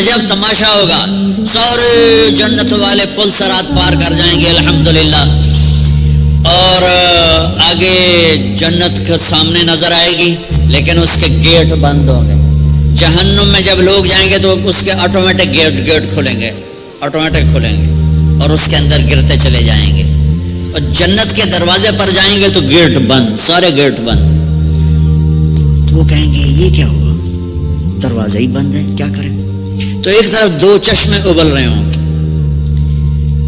عجب تماشا ہوگا. سارے جنت والے پل صراط پار کر جائیں گے الحمدللہ، اور آگے جنت کے سامنے نظر آئے گی لیکن اس کے گیٹ بند ہوں گے. جہنم میں جب لوگ جائیں گے تو اس کے آٹومیٹک گیٹ کھلیں گے، آٹومیٹک کھلیں گے اور اس کے اندر گرتے چلے جائیں گے. اور جنت کے دروازے پر جائیں گے تو گیٹ بند، سارے گیٹ بند. تو وہ کہیں گے یہ کیا ہوا، دروازہ ہی بند ہے، کیا کریں. تو ایک طرف دو چشمے ابل رہے ہوں گے.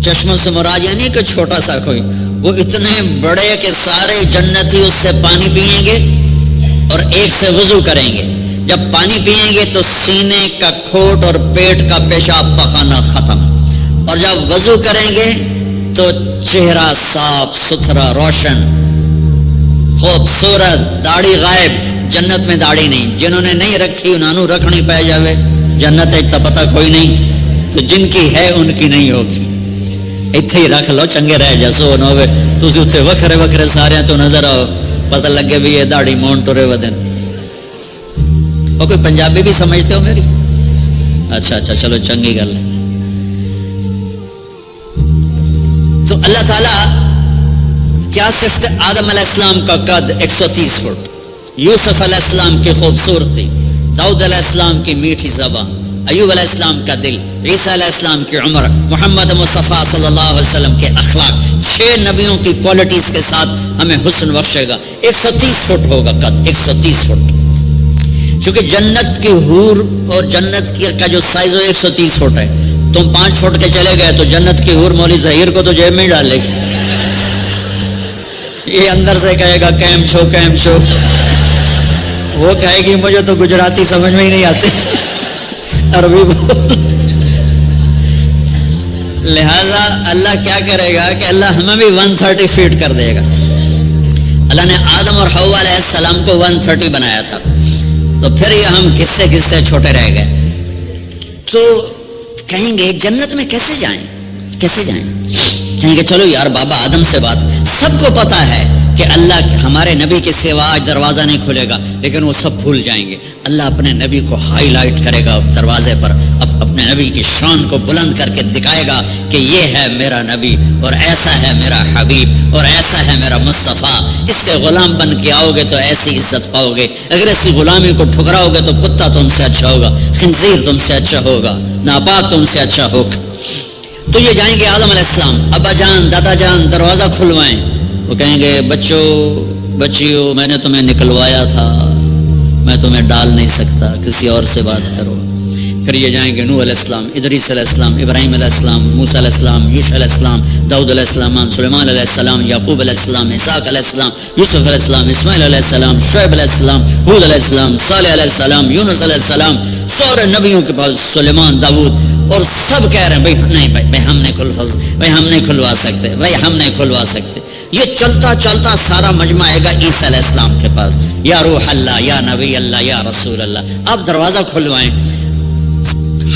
چشموں سے مراد یہ نہیں کہ چھوٹا سا کوئی، وہ اتنے بڑے کہ سارے جنتی اس سے پانی پئیں گے اور ایک سے وضو کریں گے. جب پانی پئیں گے تو سینے کا کھوٹ اور پیٹ کا پیشاب پخانا ختم، اور جب وضو کریں گے تو چہرہ صاف ستھرا روشن خوبصورت، داڑھی غائب. جنت میں داڑھی نہیں، جنہوں نے نہیں رکھی انہوں رکھنی پہ جاوے. جنت ایک تو پتہ کوئی نہیں، تو جن کی ہے ان کی نہیں ہوگی. اتنے ہی رکھ لو چنگے رہ جسو نہ ہوئے تسی اتنے وکھرے وکھرے سارے تو نظر آؤ، پتہ لگے بھی یہ داڑھی مون ٹرے ودن. اور کوئی پنجابی بھی سمجھتے ہو میری؟ اچھا چلو چنگی گل ہے. تو اللہ تعالیٰ کیا صرف آدم علیہ السلام کا قد 130 فٹ، یوسف علیہ السلام کی خوبصورتی، داؤد علیہ السلام کی میٹھی زبان، ایوب علیہ السلام کا دل، عیسیٰ علیہ السلام کی عمر، محمد مصطفیٰ صلی اللہ علیہ وسلم کے اخلاق، 6 نبیوں کی کوالٹیز کے ساتھ ہمیں حسن بخشے گا. 130 فٹ ہوگا قد، 130 فٹ. چونکہ جنت کی حور اور جنت کا جو سائز ہے 130 فٹ ہے. تم 5 فٹ کے چلے گئے تو جنت کی حور مولوی ظہیر کو تو جیب میں ڈال لے گی. یہ اندر سے کہے گا کیم چھو کیم چھو، وہ کہے گی مجھے تو گجراتی سمجھ میں ہی نہیں آتی، عربی بول. لہذا اللہ کیا کرے گا کہ اللہ ہمیں بھی 130 فیٹ کر دے گا. اللہ نے آدم اور حوا علیہ السلام کو 130 بنایا تھا، تو پھر یہ ہم کسے چھوٹے رہ گئے. تو کہیں گے جنت میں کیسے جائیں. کہیں گے چلو یار بابا آدم سے بات. سب کو پتا ہے کہ اللہ ہمارے نبی کے سوا آج دروازہ نہیں کھلے گا، لیکن وہ سب بھول جائیں گے. اللہ اپنے نبی کو ہائی لائٹ کرے گا دروازے پر، اپنے نبی کی شان کو بلند کر کے دکھائے گا کہ یہ ہے میرا نبی، اور ایسا ہے میرا حبیب، اور ایسا ہے میرا مصطفیٰ. اس کے غلام بن کے آؤ گے تو ایسی عزت پاؤ گے. اگر ایسی غلامی کو ٹھکراؤ گے تو کتا تم سے اچھا ہوگا، خنزیر تم سے اچھا ہوگا، ناپاک تم سے اچھا ہوگا. تو یہ جائیں گے آدم علیہ السلام، ابا جان دادا جان دروازہ کھلوائیں. وہ کہیں گے بچیوں میں نے تمہیں نکلوایا تھا، میں تمہیں ڈال نہیں سکتا، کسی اور سے بات کرو. پھر یہ جائیں گے نوح علیہ السلام، ادریس علیہ السلام، ابراہیم علیہ السلام، موسیٰ علیہ السلام، یوشع علیہ السلام، داؤد علیہ السلام، سلیمان علیہ السلام، یعقوب علیہ السلام، اسحاق علیہ السلام، یوسف علیہ السلام، اسماعیل علیہ السلام، شعیب علیہ السلام، ہود علیہ السلام، صالح علیہ السلام، یونس علیہ السلام. سارے نبیوں کے پاس سلیمان، داؤد، اور سب کہہ رہے ہیں بھائی ہم نہیں کھلوا سکتے. یہ چلتا چلتا سارا مجمع آئے گا عیسیٰ علیہ السلام کے پاس. یا روح اللہ، یا نبی اللہ، یا رسول اللہ، آپ دروازہ کھلوائیں.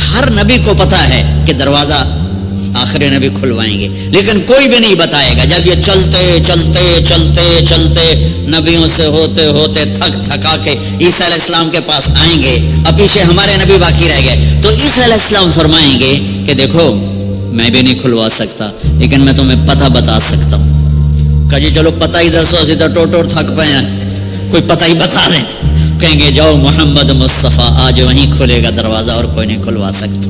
ہر نبی کو پتا ہے کہ دروازہ آخری نبی کھلوائیں گے، لیکن کوئی بھی نہیں بتائے گا. جب یہ چلتے نبیوں سے ہوتے تھکا کے عیسیٰ علیہ السلام کے پاس آئیں گے، اب پیچھے ہمارے نبی باقی رہ گئے. تو عیسیٰ علیہ السلام فرمائیں گے کہ دیکھو میں بھی نہیں کھلوا سکتا، لیکن میں تمہیں پتہ بتا سکتا ہوں. کہا جی چلو پتہ ہی دسو، اسی تو ٹوٹور تھک پے ہیں، کوئی پتہ ہی بتا دیں. کہیں گے جاؤ محمد مصطفیٰ، آج وہیں کھلے گا دروازہ اور کوئی نہیں کھلوا سکتا.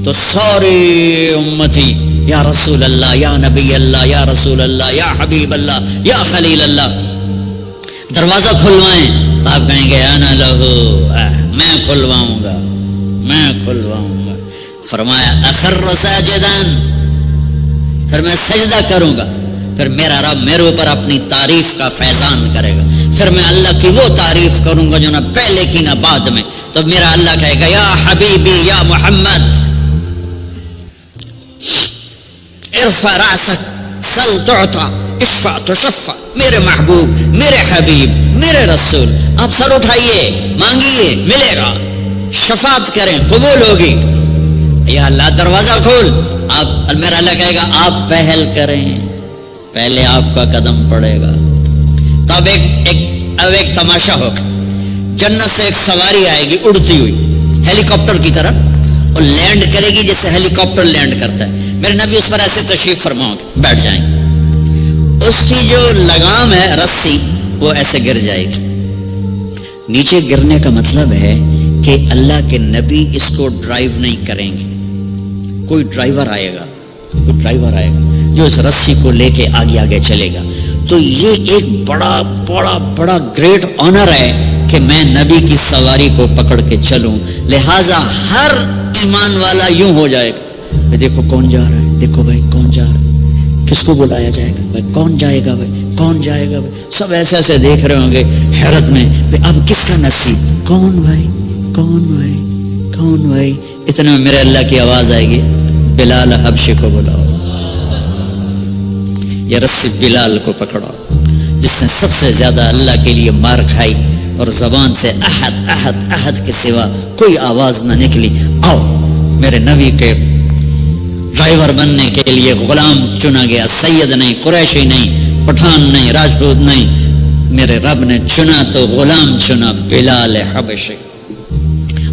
تو ساری امتی یا رسول اللہ، یا نبی اللہ، یا رسول اللہ، یا حبیب اللہ، یا خلیل اللہ، دروازہ کھلوائیں. تو آپ کہیں گے انا لہو، میں کھلواؤں گا. فرمایا اخر ساجدان، پھر میں سجدہ کروں گا. پھر میرا رب میرے اوپر اپنی تعریف کا فیضان کرے گا. پھر میں اللہ کی وہ تعریف کروں گا جو نہ پہلے کی نہ بعد میں. تو میرا اللہ کہے گا یا حبیبی یا محمد ارفع رأسک سل تعطا اشفع تشفع. میرے محبوب، میرے حبیب، میرے رسول، آپ سر اٹھائیے، مانگیے، ملے گا. شفاعت کریں، قبول ہوگی. یا اللہ دروازہ کھول. آپ، میرا اللہ کہے گا آپ پہل کریں، پہلے آپ کا قدم پڑے گا. تو اب ایک تماشا ہوگا. جنت سے ایک سواری آئے گی اڑتی ہوئی ہیلی کاپٹر کی طرح، اور لینڈ کرے گی جیسے ہیلی کاپٹر لینڈ کرتا ہے. میرے نبی اس پر ایسے تشریف فرماؤ گے, بیٹھ جائیں گے. اس کی جو لگام ہے رسی وہ ایسے گر جائے گی. نیچے گرنے کا مطلب ہے کہ اللہ کے نبی اس کو ڈرائیو نہیں کریں گے. کوئی ڈرائیور آئے گا جو اس رسی کو لے کے آگے آگے چلے گا. تو یہ ایک بڑا بڑا بڑا گریٹ آنر ہے کہ میں نبی کی سواری کو پکڑ کے چلوں. لہٰذا ہر ایمان والا یوں ہو جائے گا, دیکھو کون جا رہا ہے, دیکھو بھائی کون جا رہا ہے, کس کو بلایا جائے گا, بھائی کون جائے گا, بھائی کون جائے گا. بھائی سب ایسے ایسے دیکھ رہے ہوں گے حیرت میں, اب کس کا نصیب, کون بھائی کون بھائی کون بھائی. اتنے میں میرے اللہ کی آواز آئے گی, بلال حبشی کو بلاؤ. یہ رسی بلال کو پکڑو جس نے سب سے زیادہ اللہ کے لیے مار کھائی اور زبان سے احد احد احد کے سوا کوئی آواز نہ نکلی. آؤ, میرے نبی کے ڈرائیور بننے کے لیے غلام چنا گیا. سید نہیں, قریشی نہیں, پٹھان نہیں, راجپوت نہیں, میرے رب نے چنا تو غلام چنا, بلال حبشی.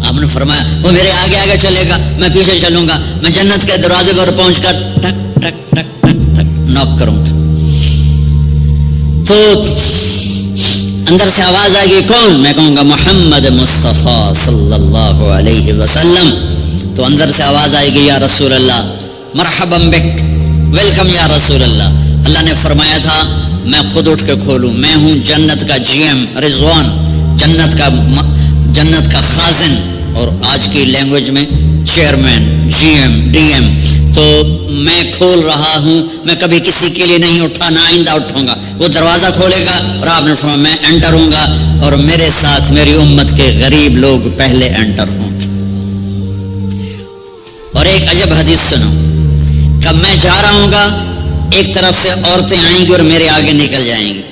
آپ نے فرمایا وہ میرے آگے آگے چلے گا, میں پیچھے چلوں گا, میں جنت کے دروازے پر پہنچ کر ٹک ٹک ٹک ٹک ٹک نوک کروں گا. تو اندر سے آواز آئے گی, کون؟ میں کہوں گا محمد مصطفیٰ صلی اللہ علیہ وسلم. تو اندر سے آواز آئے گی, یا رسول اللہ, مرحبا بک, ویلکم یا رسول اللہ. اللہ نے فرمایا تھا میں خود اٹھ کے کھولوں, میں ہوں جنت کا جی ایم رضوان, جنت کا خازن, اور آج کی لینگویج میں chairman, G M, D M. تو میں کھول رہا ہوں, میں کبھی کسی کے لیے نہیں اٹھا, نہ آئندہ اٹھوں گا. وہ دروازہ کھولے گا اور آپ نے فرمایا میں انٹر ہوں گا, اور میرے ساتھ میری امت کے غریب لوگ پہلے انٹر ہوں گے. اور ایک عجب حدیث سنو, کب میں جا رہا ہوں گا ایک طرف سے عورتیں آئیں گی اور میرے آگے نکل جائیں گی.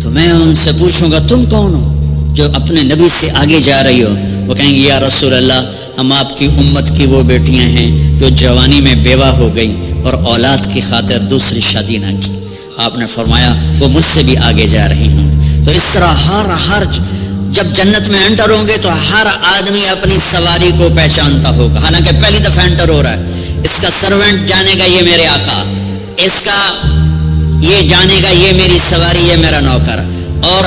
تو میں ان سے پوچھوں گا تم کون ہو جو اپنے نبی سے آگے جا رہی ہو؟ وہ کہیں گے یا رسول اللہ, ہم آپ کی امت کی وہ بیٹیاں ہیں جو جوانی میں بیوہ ہو گئی اور اولاد کی خاطر دوسری شادی نہ کی. آپ نے فرمایا وہ مجھ سے بھی آگے جا رہی ہوں. تو اس طرح ہر جب جنت میں انٹر ہوں گے تو ہر آدمی اپنی سواری کو پہچانتا ہوگا. حالانکہ پہلی دفعہ انٹر ہو رہا ہے, اس کا سرونٹ جانے گا یہ میرے آقا, اس کا یہ جانے گا یہ میری سواری, یہ میرا نوکر. اور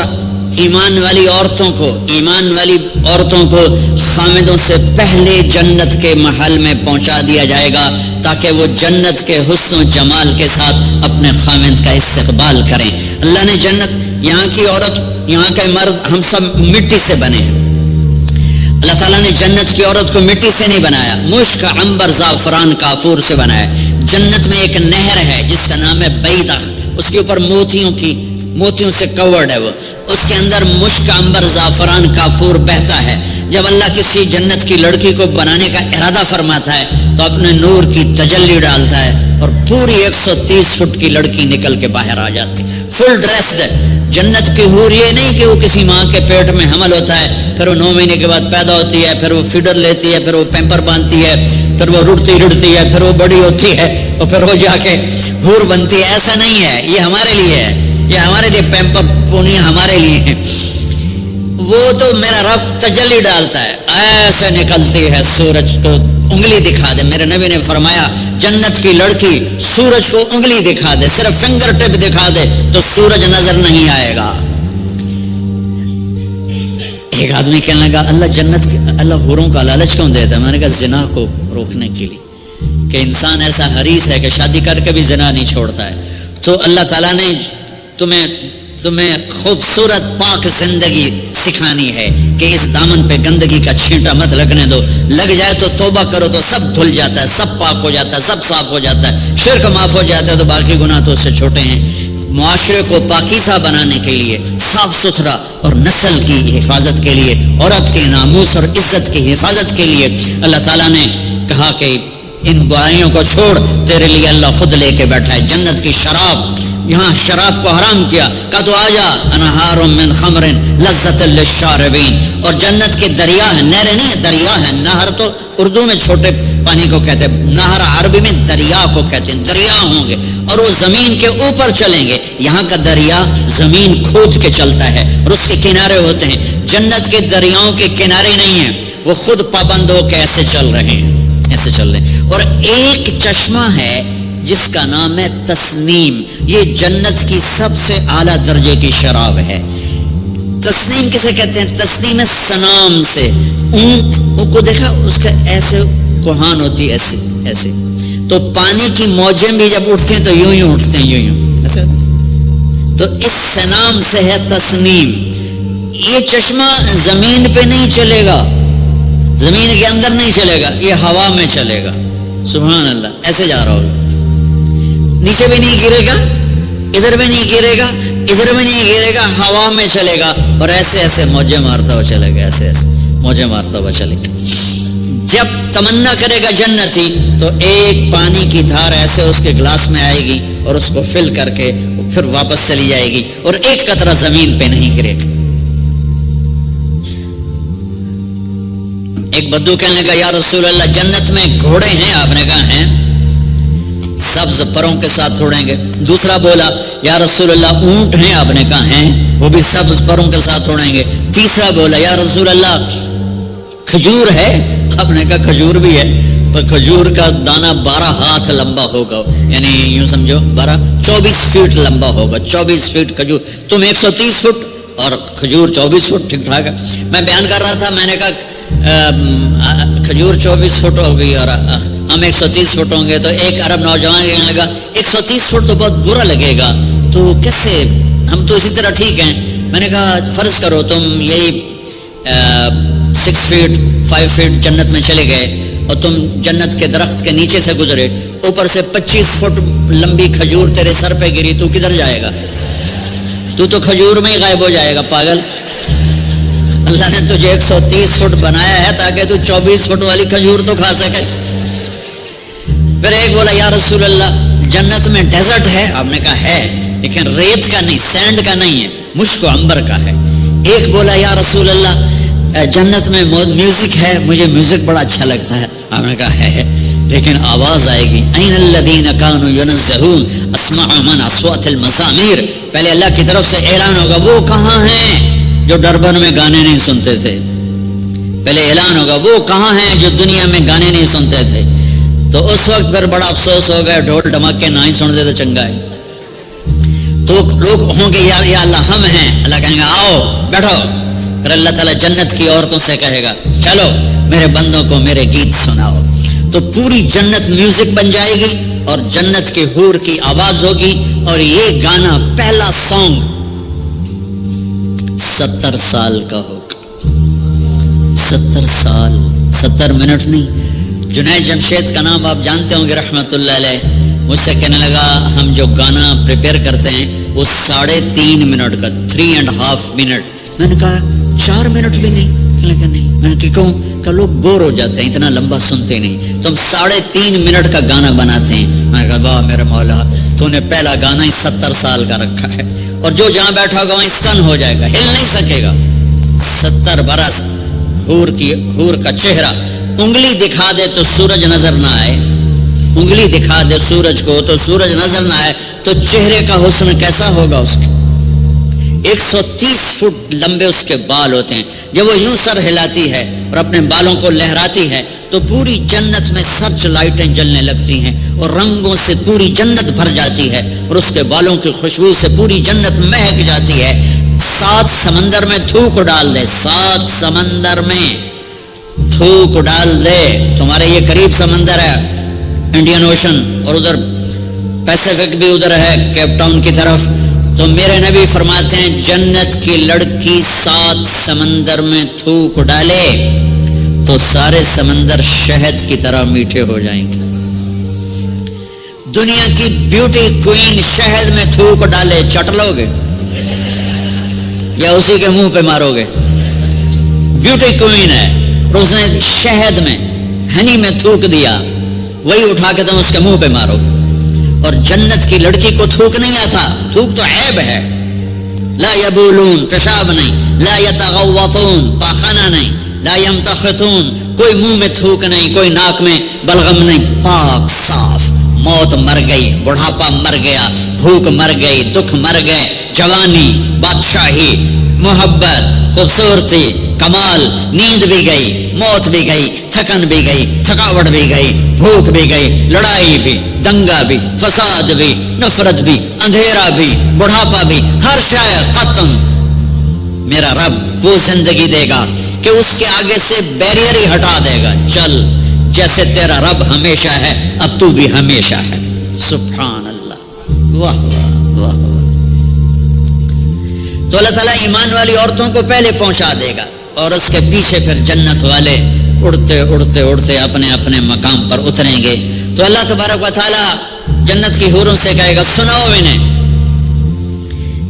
ایمان والی عورتوں کو خامدوں سے پہلے جنت کے محل میں پہنچا دیا جائے گا تاکہ وہ جنت کے حسن و جمال کے ساتھ اپنے خامد کا استقبال کریں. اللہ نے جنت, یہاں کی عورت, یہاں کے مرد, ہم سب مٹی سے بنے ہیں. اللہ تعالیٰ نے جنت کی عورت کو مٹی سے نہیں بنایا, مشک, عنبر, زعفران, کافور سے بنایا. جنت میں ایک نہر ہے جس کا نام ہے بیضہ, اس کے اوپر موتیوں سے کورڈ ہے. وہ اس کے اندر مشک, عنبر, زعفران, کافور بہتا ہے. جب اللہ کسی جنت کی لڑکی کو بنانے کا ارادہ فرماتا ہے تو اپنے نور کی تجلی ڈالتا ہے اور پوری 130 فٹ کی لڑکی نکل کے باہر آ جاتی, فل ڈریسڈ. جنت کی حور یہ نہیں کہ وہ کسی ماں کے پیٹ میں حمل ہوتا ہے, پھر وہ 9 مہینے کے بعد پیدا ہوتی ہے, پھر وہ فیڈر لیتی ہے, پھر وہ پیمپر باندھتی ہے, پھر وہ رڑتی ہے, پھر وہ بڑی ہوتی ہے اور پھر وہ جا کے حور بنتی ہے. ایسا نہیں ہے, یہ ہمارے لیے ہے, یہ ہمارے لیے پیمپر پونی ہمارے لیے ہے. وہ تو میرا رب تجلی ڈالتا ہے, ایسے نکلتی ہے, سورج کو انگلی دکھا دے. میرے نبی نے فرمایا جنت کی لڑکی سورج کو انگلی دکھا دے, صرف فنگر ٹپ دکھا دے تو سورج نظر نہیں آئے گا. ایک آدمی کہنے لگا اللہ حوروں کا لالچ کیوں دیتا ہے؟ میں نے کہا زنا کو روکنے کے لیے, کہ انسان ایسا حریص ہے کہ شادی کر کے بھی زنا نہیں چھوڑتا ہے. تو اللہ تعالیٰ نے تمہیں خوبصورت پاک زندگی سکھانی ہے کہ اس دامن پہ گندگی کا چھینٹا مت لگنے دو. لگ جائے تو توبہ کرو تو سب دھل جاتا ہے, سب پاک ہو جاتا ہے, سب صاف ہو جاتا ہے, شرک معاف ہو جاتا ہے, تو باقی گناہ تو اس سے چھوٹے ہیں. معاشرے کو پاکیزہ بنانے کے لیے, صاف ستھرا, اور نسل کی حفاظت کے لیے, عورت کے ناموس اور عزت کی حفاظت کے لیے اللہ تعالیٰ نے کہا کہ ان برائیوں کو چھوڑ, تیرے لیے اللہ خود لے کے بیٹھا ہے جنت کی شراب. یہاں شراب کو حرام کیا, کدو آجا انہار من خمر لذت للشاربین. اور جنت کے دریا ہیں, نہریں نہیں, دریا ہیں. نہر تو اردو میں چھوٹے پانی کو کہتے ہیں, نہر عربی میں دریا کو کہتے ہیں. دریا ہوں گے اور وہ زمین کے اوپر چلیں گے. یہاں کا دریا زمین کھود کے چلتا ہے اور اس کے کنارے ہوتے ہیں. جنت کے دریاؤں کے کنارے نہیں ہیں, وہ خود پابند ہو کے ایسے چل رہے ہیں. چل رہے ہیں. اور ایک چشمہ ہے جس کا نام ہے تسنیم. یہ جنت کی سب سے اعلیٰ درجے کی شراب ہے. تسنیم کسے کہتے ہیں؟ تسنیم سنام سے. اونٹ کو دیکھا اس کا ایسے کوہان ہوتی ایسے ایسے, تو پانی کی موجیں بھی جب اٹھتی ہیں تو یوں یوں اٹھتے ہیں, یوں یوں ایسے. تو اس سنام سے ہے تسنیم. یہ چشمہ زمین پہ نہیں چلے گا, زمین کے اندر نہیں چلے گا, یہ ہوا میں چلے گا. سبحان اللہ. ایسے جا رہا ہوگا, نیچے بھی نہیں گرے گا, ادھر بھی نہیں گرے گا, ادھر بھی نہیں گرے گا, ہوا میں چلے گا اور ایسے ایسے موجیں مارتا ہوا چلے گا, ایسے ایسے موجیں مارتا ہوا چلے گا. جب تمنا کرے گا جنتی تو ایک پانی کی دھار ایسے اس کے گلاس میں آئے گی اور اس کو فل کر کے پھر واپس چلی جائے گی اور ایک قطرہ زمین پہ نہیں گرے گا. ایک بدو کہنے لگا یا رسول اللہ جنت میں گھوڑے ہیں؟ آپ نے کہا ہیں, سبز پروں کے ساتھ اڑیں گے. دوسرا بولا یا رسول اللہ اونٹ ہیں؟ آپ نے کہا ہیں, وہ بھی سبز پروں کے ساتھ اڑیں گے. تیسرا بولا یا رسول اللہ کھجور ہے؟ آپ نے کہا کھجور بھی ہے, پر کھجور کا دانہ 12 ہاتھ لمبا ہوگا, یعنی یوں سمجھو 24 فٹ لمبا ہوگا. 24 فٹ کھجور, تم 130 فٹ اور کھجور 24 فٹ. ٹھیک ٹھاک ہے. میں بیان کر رہا تھا, میں نے کہا کھجور 24 فٹ ہوگی اور ہم 130 فٹ ہوں گے. تو ایک عرب نوجوان کہنے لگا 130 فٹ تو بہت برا لگے گا, تو کیسے, ہم تو اسی طرح ٹھیک ہیں. میں نے کہا فرض کرو تم یہی 6 فٹ 5 فٹ جنت میں چلے گئے اور تم جنت کے درخت کے نیچے سے گزرے, اوپر سے 25 فٹ لمبی کھجور تیرے سر پہ گری, تو کدھر جائے گا؟ تو کھجور میں ہی غائب ہو جائے گا, پاگل. اللہ نے تجھے 130 فٹ بنایا ہے تاکہ تو 24 فٹ والی کھجور تو کھا سکے. پھر ایک بولا یا رسول اللہ جنت میں ڈیزرٹ ہے؟ آپ نے کہا ہے, لیکن ریت کا نہیں, سینڈ کا نہیں ہے, مشک و عنبر کا ہے. ایک بولا یا رسول اللہ جنت میں میوزک ہے؟ مجھے میوزک بڑا اچھا لگتا ہے. آپ نے کہا ہے, لیکن آواز آئے گی این الذین کانوا ینزہون اسمع من اصوات المزامیر. پہلے اللہ کی طرف سے اعلان ہوگا وہ کہاں ہیں جو ڈربن میں گانے نہیں سنتے تھے. پہلے اعلان ہوگا وہ کہاں ہیں جو دنیا میں گانے نہیں سنتے تھے. تو اس وقت پھر بڑا افسوس ہوگا, ڈھول ڈھماکے نہ ہی سنتے تو چنگا ہے. تو لوگ ہوں گے یا اللہ ہم ہیں. اللہ کہیں گا آؤ بیٹھو. پھر اللہ تعالیٰ جنت کی عورتوں سے کہے گا چلو میرے بندوں کو میرے گیت سناؤ. تو پوری جنت میوزک بن جائے گی اور جنت کے حور کی آواز ہوگی, اور یہ گانا پہلا سانگ 70 سال کا ہوگا. 70 سال, 70 منٹ نہیں. جنید جمشید کا نام آپ جانتے ہوں گے رحمۃ اللہ علیہ. مجھ سے کہنے لگا ہم جو گانا پریپیئر کرتے ہیں وہ 3.5 منٹ کا, 3.5 منٹ. میں نے کہا 4 منٹ بھی نہیں. کہنے لگا نہیں. میں نے کہا کیوں؟ کہ لوگ بور ہو جاتے ہیں, اتنا لمبا سنتے نہیں. تو ہم 3.5 منٹ کا گانا بناتے ہیں. میں نے کہا واہ میرے مولا, تو نے پہلا گانا ہی 70 سال کا رکھا ہے, اور جو جہاں بیٹھا ہوگا وہیں ستن ہو جائے گا, ہل نہیں سکے گا. 70 برس حور کا چہرہ, انگلی دکھا دے تو سورج نظر نہ آئے, انگلی دکھا دے سورج کو تو سورج نظر نہ آئے, تو چہرے کا حسن کیسا ہوگا اس کے. 130 فٹ لمبے اس کے بال ہوتے ہیں. جب وہ یوں سر ہلاتی ہے اور اپنے بالوں کو لہراتی ہے تو پوری جنت میں سرچ لائٹیں جلنے لگتی ہیں اور رنگوں سے پوری جنت بھر جاتی ہے, اور اس کے بالوں کی خوشبو سے پوری جنت مہک جاتی ہے. 7 سمندر میں تھوک ڈال دے, 7 سمندر میں تھوک ڈال دے. تمہارے یہ قریب سمندر ہے انڈین اوشن, اور ادھر پیسیفک بھی ادھر ہے کیپ ٹاؤن کی طرف. تو میرے نبی فرماتے ہیں جنت کی لڑکی 7 سمندر میں تھوک ڈالے تو سارے سمندر شہد کی طرح میٹھے ہو جائیں گے. دنیا کی بیوٹی کوئین شہد میں تھوک ڈالے, چٹ لو گے یا اسی کے منہ پہ مارو گے؟ بیوٹی کوئین ہے اور اس نے شہد میں ہنی میں تھوک دیا, وہی اٹھا کے تم اس کے منہ پہ مارو گے. اور جنت کی لڑکی کو تھوک نہیں آتا, تھوک تو عیب ہے. لا یبولون, پیشاب نہیں. لا یتغوطون, پاخانہ نہیں. لا یمتخطون, کوئی منہ میں تھوک نہیں, کوئی ناک میں بلغم نہیں, پاک صاف. موت مر گئی, بڑھاپا مر گیا, بھوک مر گئی, دکھ مر گئے, جوانی, بادشاہی, محبت, خوبصورتی, کمال, نیند بھی گئی, موت بھی گئی, تھکن بھی گئی, تھکاوٹ بھی گئی, بھوک بھی گئی، لڑائی بھی، دنگا بھی، فساد بھی، نفرت بھی، اندھیرا بھی، بڑھاپا بھی، ہر شے ختم. میرا رب وہ زندگی دے گا کہ اس کے آگے سے بیریئر ہی ہٹا دے گا. چل جیسے تیرا رب ہمیشہ ہے اب تو بھی ہمیشہ ہے. سبحان اللہ. واہ واہ واہ واہ. تو اللہ تعالیٰ ایمان والی عورتوں کو پہلے پہنچا دے گا اور اس کے پیچھے پھر جنت والے اڑتے اڑتے اڑتے اپنے اپنے مقام پر اتریں گے. تو اللہ تبارک و تعالیٰ جنت کی حوروں سے کہے گا سناؤ انہیں.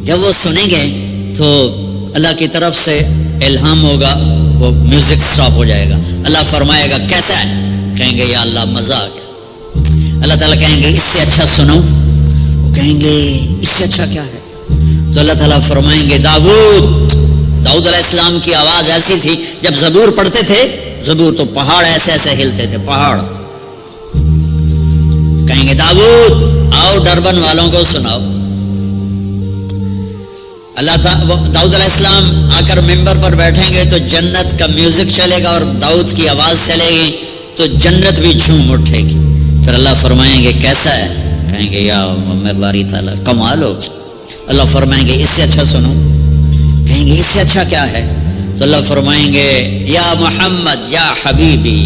جب وہ سنیں گے تو اللہ کی طرف سے الہام ہوگا, وہ میوزک سٹاپ ہو جائے گا. اللہ فرمائے گا کیسا ہے؟ کہیں گے یا اللہ مزہ آ گیا. اللہ تعالیٰ کہیں گے اس سے اچھا سناؤ. وہ کہیں گے اس سے اچھا کیا ہے؟ تو اللہ تعالیٰ فرمائیں گے داؤد علیہ السلام کی آواز ایسی تھی جب زبور پڑھتے تھے, زبور تو پہاڑ ایسے ایسے ہلتے تھے, پہاڑ. کہیں گے داؤد آؤ ڈربن والوں کو سناؤ. اللہ داؤد علیہ السلام آ کر ممبر پر بیٹھیں گے تو جنت کا میوزک چلے گا اور داؤد کی آواز چلے گی تو جنت بھی جھوم اٹھے گی. پھر اللہ فرمائیں گے کیسا ہے؟ کہیں گے یا باری تعالیٰ کمال ہو. اللہ فرمائیں گے اس سے اچھا سنو. کہیں گے اس سے اچھا کیا ہے؟ تو اللہ فرمائیں گے یا محمد یا حبیبی,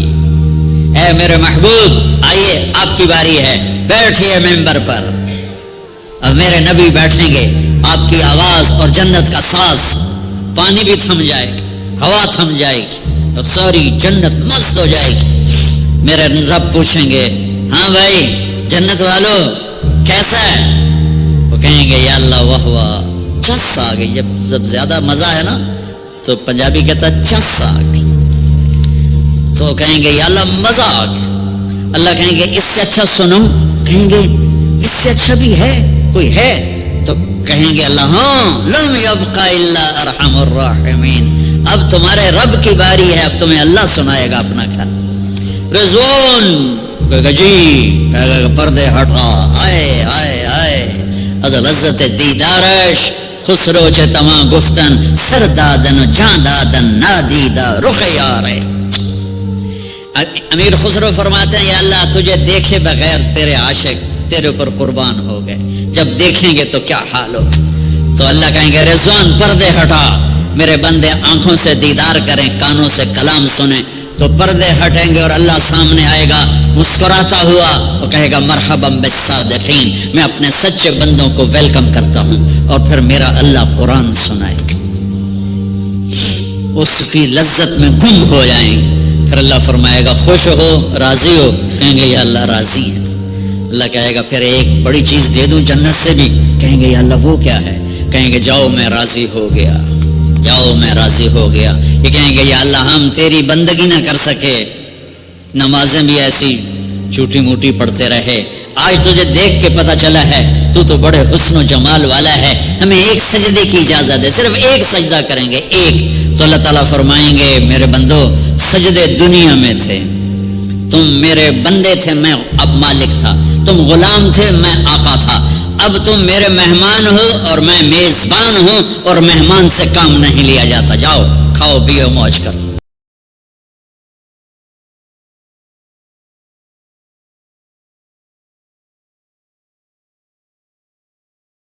اے میرے محبوب آئیے آپ کی باری ہے, بیٹھیے ممبر پر. اب میرے نبی بیٹھیں گے, آپ کی آواز اور جنت کا ساز, پانی بھی تھم جائے گا, ہوا تھم جائے گی اور ساری جنت مست ہو جائے گی. میرے رب پوچھیں گے ہاں بھائی جنت والو کیسا ہے؟ وہ کہیں گے یا اللہ واہ واہ چس آ گئی. جب زیادہ مزہ ہے نا تو پنجابی کہتا ہے چس آ گئی. تو کہیں گے یا اللہ مزہ آ گیا. اللہ کہیں گے اس سے اچھا سنو. کہیں گے اس سے اچھا بھی ہے کوئی ہے؟ تو کہیں گے اللہ ہاں لم یبقى الا ارحم الراحمین, اب تمہارے رب کی باری ہے, اب تمہیں اللہ سنائے گا اپنا خیال. رضوان کہے گا جی, کہے گا پردے ہٹا, آئے آئے آئے از لذت دیدارش خسرو چه تمام گفتن سر دادن و جان دادن نادیدہ رخ یارے. امیر خسرو فرماتے ہیں یا اللہ تجھے دیکھے بغیر تیرے عاشق تیرے اوپر قربان ہو گئے, جب دیکھیں گے تو کیا حال ہوگا. تو اللہ کہیں گے رضوان پردے ہٹا, میرے بندے آنکھوں سے دیدار کریں, کانوں سے کلام سنیں. تو پردے ہٹیں گے اور اللہ سامنے آئے گا مسکراتا ہوا, وہ کہے گا مرحبا بالصادقین, میں اپنے سچے بندوں کو ویلکم کرتا ہوں. اور پھر میرا اللہ قرآن سنائے گا, اس کی لذت میں گم ہو جائیں گے. پھر اللہ فرمائے گا خوش ہو راضی ہو؟ کہیں گے یا اللہ راضی ہے. اللہ کہے گا پھر ایک بڑی چیز دے دوں جنت سے بھی. کہیں گے یا اللہ وہ کیا ہے؟ کہیں گے جاؤ میں راضی ہو گیا, جاؤ میں راضی ہو گیا. یہ کہیں گے یا اللہ ہم تیری بندگی نہ کر سکے, نمازیں بھی ایسی چھوٹی موٹی پڑھتے رہے, آج تجھے دیکھ کے پتہ چلا ہے تو بڑے حسن و جمال والا ہے, ہمیں ایک سجدے کی اجازت ہے, صرف ایک سجدہ کریں گے ایک. تو اللہ تعالیٰ فرمائیں گے میرے بندو سجدے دنیا میں تھے, تم میرے بندے تھے, میں اب مالک تھا, تم غلام تھے, میں آقا تھا. اب تم میرے مہمان ہو اور میں میزبان ہوں, اور مہمان سے کام نہیں لیا جاتا. جاؤ کھاؤ پیو موج کرو.